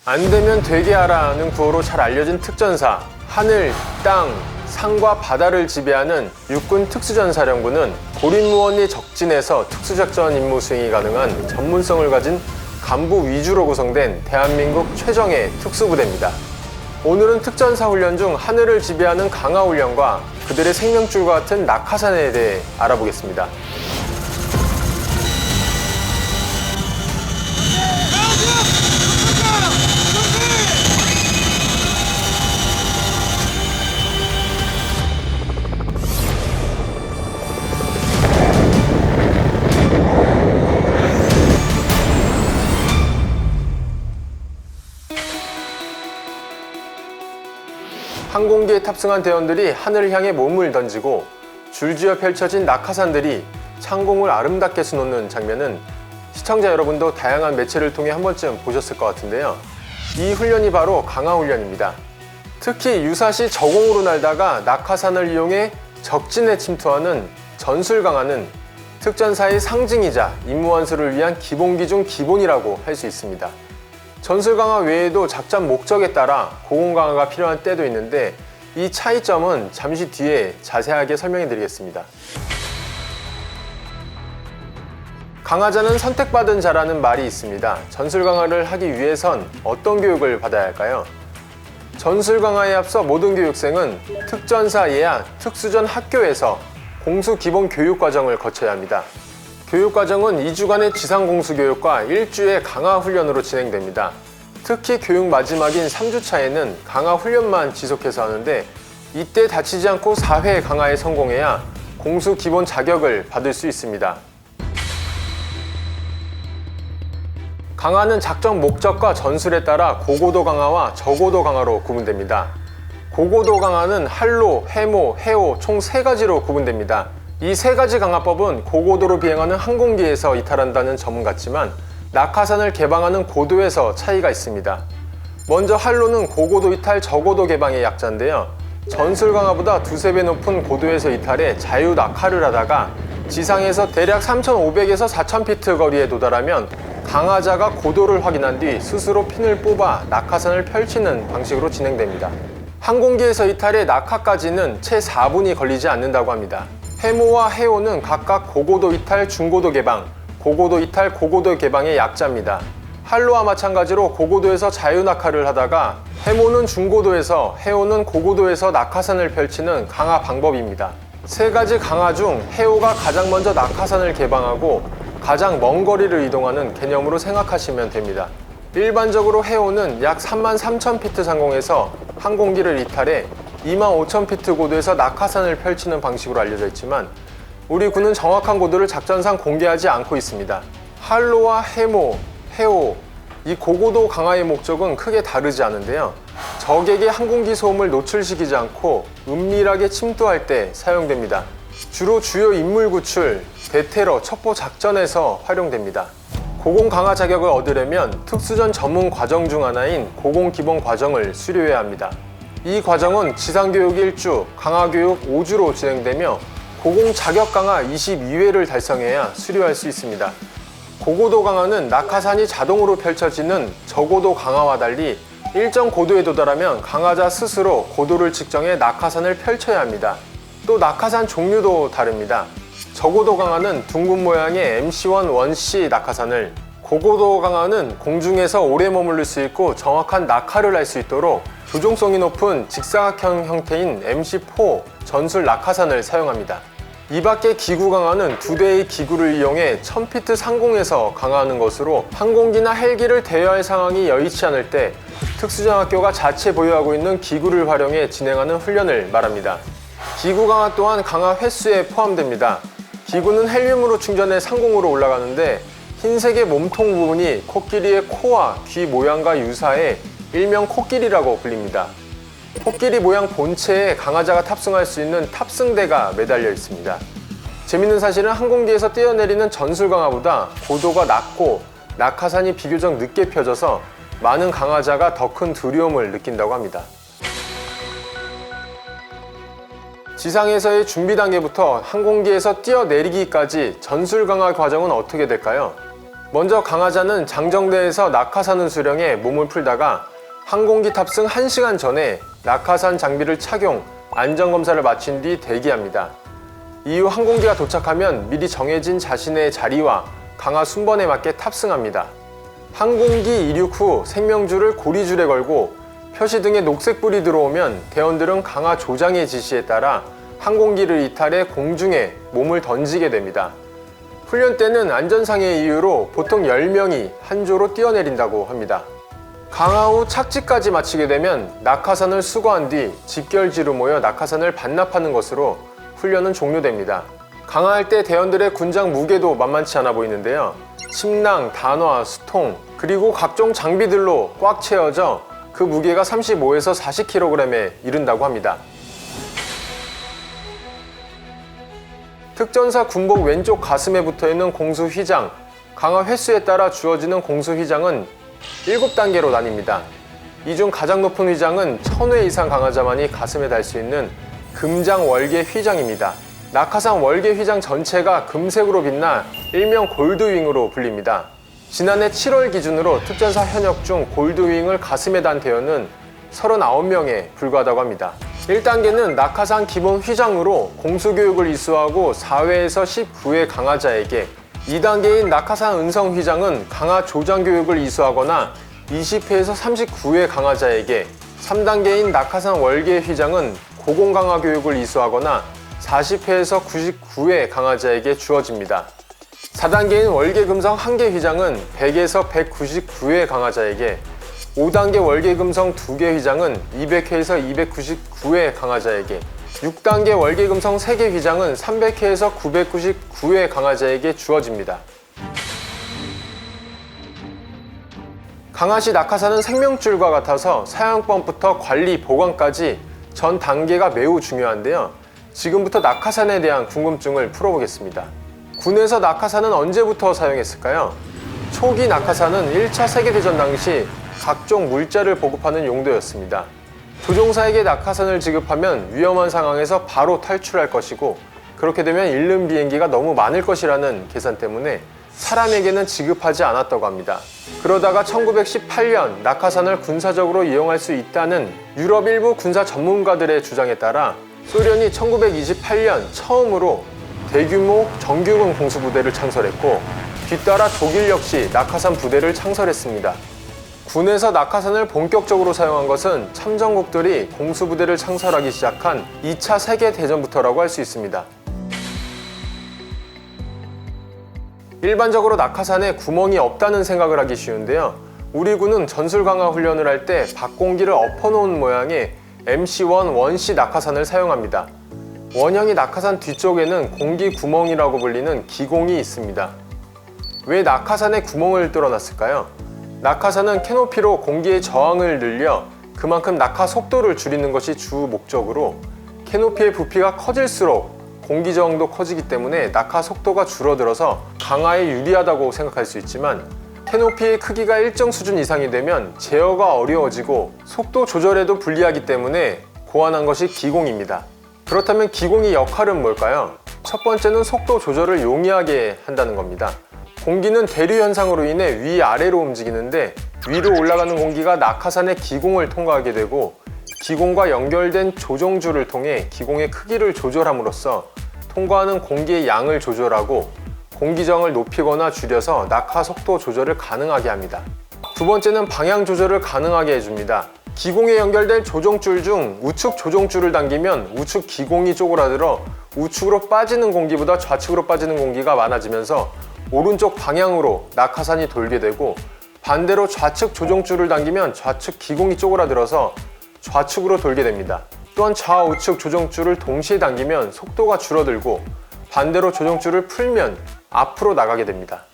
안 되면 되게 하라는 구호로 잘 알려진 특전사, 하늘, 땅, 산과 바다를 지배하는 육군 특수전사령부는 고립무원리 적진에서 특수작전 임무 수행이 가능한 전문성을 가진 간부 위주로 구성된 대한민국 최정예 특수부대입니다. 오늘은 특전사 훈련 중 하늘을 지배하는 강화훈련과 그들의 생명줄과 같은 낙하산에 대해 알아보겠습니다. 항공기에 탑승한 대원들이 하늘을 향해 몸을 던지고 줄지어 펼쳐진 낙하산들이 창공을 아름답게 수놓는 장면은 시청자 여러분도 다양한 매체를 통해 한 번쯤 보셨을 것 같은데요. 이 훈련이 바로 강화훈련입니다. 특히 유사시 저공으로 날다가 낙하산을 이용해 적진에 침투하는 전술강화는 특전사의 상징이자 임무 완수를 위한 기본기 중 기본이라고 할 수 있습니다. 전술강화 외에도 작전 목적에 따라 고공강화가 필요한 때도 있는데 이 차이점은 잠시 뒤에 자세하게 설명해 드리겠습니다. 강화자는 선택받은 자라는 말이 있습니다. 전술강화를 하기 위해선 어떤 교육을 받아야 할까요? 전술강화에 앞서 모든 교육생은 특전사 예하 특수전 학교에서 공수기본교육과정을 거쳐야 합니다. 교육과정은 2주간의 지상공수교육과 1주의 강화훈련으로 진행됩니다. 특히 교육 마지막인 3주차에는 강화훈련만 지속해서 하는데 이때 다치지 않고 4회 강화에 성공해야 공수기본 자격을 받을 수 있습니다. 강화는 작전 목적과 전술에 따라 고고도 강화와 저고도 강화로 구분됩니다. 고고도 강화는 한로, 해모, 해오 총 3가지로 구분됩니다. 이 3가지 강화법은 고고도로 비행하는 항공기에서 이탈한다는 점은 같지만 낙하산을 개방하는 고도에서 차이가 있습니다. 먼저 한로는 고고도 이탈, 저고도 개방의 약자인데요. 전술 강화보다 2~3배 높은 고도에서 이탈해 자유 낙하를 하다가 지상에서 대략 3,500에서 4,000피트 거리에 도달하면 강화자가 고도를 확인한 뒤 스스로 핀을 뽑아 낙하산을 펼치는 방식으로 진행됩니다. 항공기에서 이탈해 낙하까지는 채 4분이 걸리지 않는다고 합니다. 해모와 해오는 각각 고고도 이탈, 중고도 개방, 고고도 이탈, 고고도 개방의 약자입니다. 한로와 마찬가지로 고고도에서 자유낙하를 하다가 해모는 중고도에서, 해오는 고고도에서 낙하산을 펼치는 강화 방법입니다. 3가지 강화 중 해오가 가장 먼저 낙하산을 개방하고 가장 먼 거리를 이동하는 개념으로 생각하시면 됩니다. 일반적으로 해오는 약 33,000피트 상공에서 항공기를 이탈해 25,000피트 고도에서 낙하산을 펼치는 방식으로 알려져 있지만 우리 군은 정확한 고도를 작전상 공개하지 않고 있습니다. 한로와 해모, 해오, 이 고고도 강화의 목적은 크게 다르지 않은데요. 적에게 항공기 소음을 노출시키지 않고 은밀하게 침투할 때 사용됩니다. 주로 주요 인물 구출, 대테러, 첩보 작전에서 활용됩니다. 고공 강화 자격을 얻으려면 특수전 전문 과정 중 하나인 고공 기본 과정을 수료해야 합니다. 이 과정은 지상교육 1주, 강화교육 5주로 진행되며 고공 자격 강화 22회를 달성해야 수료할 수 있습니다. 고고도 강화는 낙하산이 자동으로 펼쳐지는 저고도 강화와 달리 일정 고도에 도달하면 강화자 스스로 고도를 측정해 낙하산을 펼쳐야 합니다. 또 낙하산 종류도 다릅니다. 저고도 강화는 둥근 모양의 MC1 1C 낙하산을, 고고도 강화는 공중에서 오래 머무를 수 있고 정확한 낙하를 할 수 있도록 조종성이 높은 직사각형 형태인 MC4 전술 낙하산을 사용합니다. 이 밖에 기구 강화는 2대의 기구를 이용해 1000피트 상공에서 강화하는 것으로 항공기나 헬기를 대여할 상황이 여의치 않을 때 특수전학교가 자체 보유하고 있는 기구를 활용해 진행하는 훈련을 말합니다. 기구 강화 또한 강화 횟수에 포함됩니다. 기구는 헬륨으로 충전해 상공으로 올라가는데 흰색의 몸통 부분이 코끼리의 코와 귀 모양과 유사해 일명 코끼리라고 불립니다. 코끼리 모양 본체에 강화자가 탑승할 수 있는 탑승대가 매달려 있습니다. 재밌는 사실은 항공기에서 뛰어내리는 전술 강화보다 고도가 낮고 낙하산이 비교적 늦게 펴져서 많은 강화자가 더 큰 두려움을 느낀다고 합니다. 지상에서의 준비 단계부터 항공기에서 뛰어내리기까지 전술 강화 과정은 어떻게 될까요? 먼저 강하자는 장정대에서 낙하산을 수령해 몸을 풀다가 항공기 탑승 1시간 전에 낙하산 장비를 착용, 안전검사를 마친 뒤 대기합니다. 이후 항공기가 도착하면 미리 정해진 자신의 자리와 강하 순번에 맞게 탑승합니다. 항공기 이륙 후 생명줄을 고리줄에 걸고 표시등에 녹색불이 들어오면 대원들은 강하 조장의 지시에 따라 항공기를 이탈해 공중에 몸을 던지게 됩니다. 훈련 때는 안전상의 이유로 보통 10명이 한 조로 뛰어내린다고 합니다. 강하 후 착지까지 마치게 되면 낙하산을 수거한 뒤 집결지로 모여 낙하산을 반납하는 것으로 훈련은 종료됩니다. 강하할 때 대원들의 군장 무게도 만만치 않아 보이는데요. 침낭, 단화, 수통, 그리고 각종 장비들로 꽉 채워져 그 무게가 35에서 40kg에 이른다고 합니다. 특전사 군복 왼쪽 가슴에 붙어있는 공수 휘장, 강하 횟수에 따라 주어지는 공수 휘장은 7단계로 나뉩니다. 이 중 가장 높은 휘장은 1000회 이상 강하자만이 가슴에 달 수 있는 금장 월계 휘장입니다. 낙하산 월계 휘장 전체가 금색으로 빛나 일명 골드윙으로 불립니다. 지난해 7월 기준으로 특전사 현역 중 골드윙을 가슴에 단 대원은 39명에 불과하다고 합니다. 1단계는 낙하산 기본 휘장으로 공수교육을 이수하고 4회에서 19회 강하자에게, 2단계인 낙하산 은성 휘장은 강하 조장교육을 이수하거나 20회에서 39회 강하자에게, 3단계인 낙하산 월계 휘장은 고공강하 교육을 이수하거나 40회에서 99회 강하자에게 주어집니다. 4단계인 월계 금성 한계 휘장은 100에서 199회 강하자에게, 5단계 월계 금성 2개 휘장은 200회에서 299회 강하자에게, 6단계 월계 금성 3개 휘장은 300회에서 999회 강하자에게 주어집니다. 강하시 낙하산은 생명줄과 같아서 사용법부터 관리, 보관까지 전 단계가 매우 중요한데요. 지금부터 낙하산에 대한 궁금증을 풀어보겠습니다. 군에서 낙하산은 언제부터 사용했을까요? 초기 낙하산은 1차 세계대전 당시 각종 물자를 보급하는 용도였습니다. 조종사에게 낙하산을 지급하면 위험한 상황에서 바로 탈출할 것이고, 그렇게 되면 잃는 비행기가 너무 많을 것이라는 계산 때문에 사람에게는 지급하지 않았다고 합니다. 그러다가 1918년 낙하산을 군사적으로 이용할 수 있다는 유럽 일부 군사 전문가들의 주장에 따라 소련이 1928년 처음으로 대규모 정규군 공수부대를 창설했고, 뒤따라 독일 역시 낙하산 부대를 창설했습니다. 군에서 낙하산을 본격적으로 사용한 것은 참전국들이 공수부대를 창설하기 시작한 2차 세계대전부터라고 할 수 있습니다. 일반적으로 낙하산에 구멍이 없다는 생각을 하기 쉬운데요. 우리 군은 전술 강화 훈련을 할 때 박공기를 엎어놓은 모양의 MC-1 원시 낙하산을 사용합니다. 원형이 낙하산 뒤쪽에는 공기 구멍이라고 불리는 기공이 있습니다. 왜 낙하산에 구멍을 뚫어놨을까요? 낙하산은 캐노피로 공기의 저항을 늘려 그만큼 낙하 속도를 줄이는 것이 주 목적으로, 캐노피의 부피가 커질수록 공기 저항도 커지기 때문에 낙하 속도가 줄어들어서 강하에 유리하다고 생각할 수 있지만, 캐노피의 크기가 일정 수준 이상이 되면 제어가 어려워지고 속도 조절에도 불리하기 때문에 고안한 것이 기공입니다. 그렇다면 기공의 역할은 뭘까요? 첫 번째는 속도 조절을 용이하게 한다는 겁니다. 공기는 대류 현상으로 인해 위아래로 움직이는데, 위로 올라가는 공기가 낙하산의 기공을 통과하게 되고, 기공과 연결된 조종줄을 통해 기공의 크기를 조절함으로써 통과하는 공기의 양을 조절하고 공기저항을 높이거나 줄여서 낙하 속도 조절을 가능하게 합니다. 두 번째는 방향 조절을 가능하게 해줍니다. 기공에 연결된 조종줄 중 우측 조종줄을 당기면 우측 기공이 쪼그라들어 우측으로 빠지는 공기보다 좌측으로 빠지는 공기가 많아지면서 오른쪽 방향으로 낙하산이 돌게 되고, 반대로 좌측 조종줄을 당기면 좌측 기공이 쪼그라들어서 좌측으로 돌게 됩니다. 또한 좌우측 조종줄을 동시에 당기면 속도가 줄어들고, 반대로 조종줄을 풀면 앞으로 나가게 됩니다.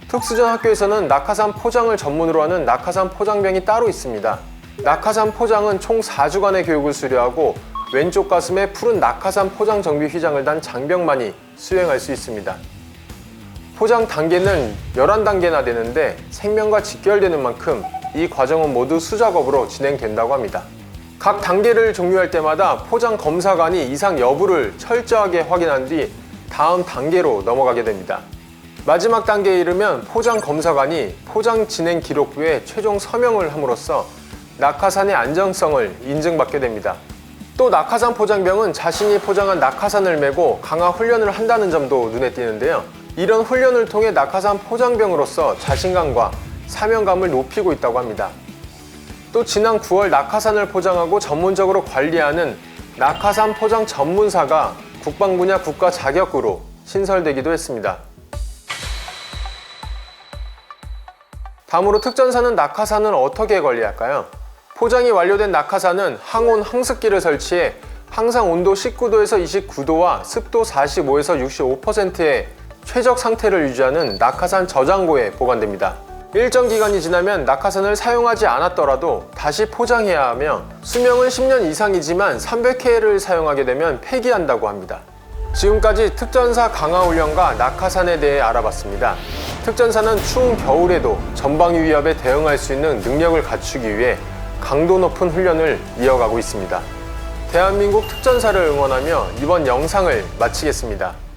특수전 학교에서는 낙하산 포장을 전문으로 하는 낙하산 포장병이 따로 있습니다. 낙하산 포장은 총 4주간의 교육을 수료하고 왼쪽 가슴에 푸른 낙하산 포장 정비 휘장을 단 장병만이 수행할 수 있습니다. 포장 단계는 11단계나 되는데 생명과 직결되는 만큼 이 과정은 모두 수작업으로 진행된다고 합니다. 각 단계를 종료할 때마다 포장 검사관이 이상 여부를 철저하게 확인한 뒤 다음 단계로 넘어가게 됩니다. 마지막 단계에 이르면 포장 검사관이 포장 진행 기록부에 최종 서명을 함으로써 낙하산의 안정성을 인증받게 됩니다. 또 낙하산 포장병은 자신이 포장한 낙하산을 메고 강화 훈련을 한다는 점도 눈에 띄는데요. 이런 훈련을 통해 낙하산 포장병으로서 자신감과 사명감을 높이고 있다고 합니다. 또 지난 9월 낙하산을 포장하고 전문적으로 관리하는 낙하산 포장 전문사가 국방 분야 국가 자격으로 신설되기도 했습니다. 다음으로 특전사는 낙하산을 어떻게 관리할까요? 포장이 완료된 낙하산은 항온 항습기를 설치해 항상 온도 19도에서 29도와 습도 45에서 65%의 최적 상태를 유지하는 낙하산 저장고에 보관됩니다. 일정 기간이 지나면 낙하산을 사용하지 않았더라도 다시 포장해야 하며 수명은 10년 이상이지만 300회를 사용하게 되면 폐기한다고 합니다. 지금까지 특전사 강화 훈련과 낙하산에 대해 알아봤습니다. 특전사는 추운 겨울에도 전방위 위협에 대응할 수 있는 능력을 갖추기 위해 강도 높은 훈련을 이어가고 있습니다. 대한민국 특전사를 응원하며 이번 영상을 마치겠습니다.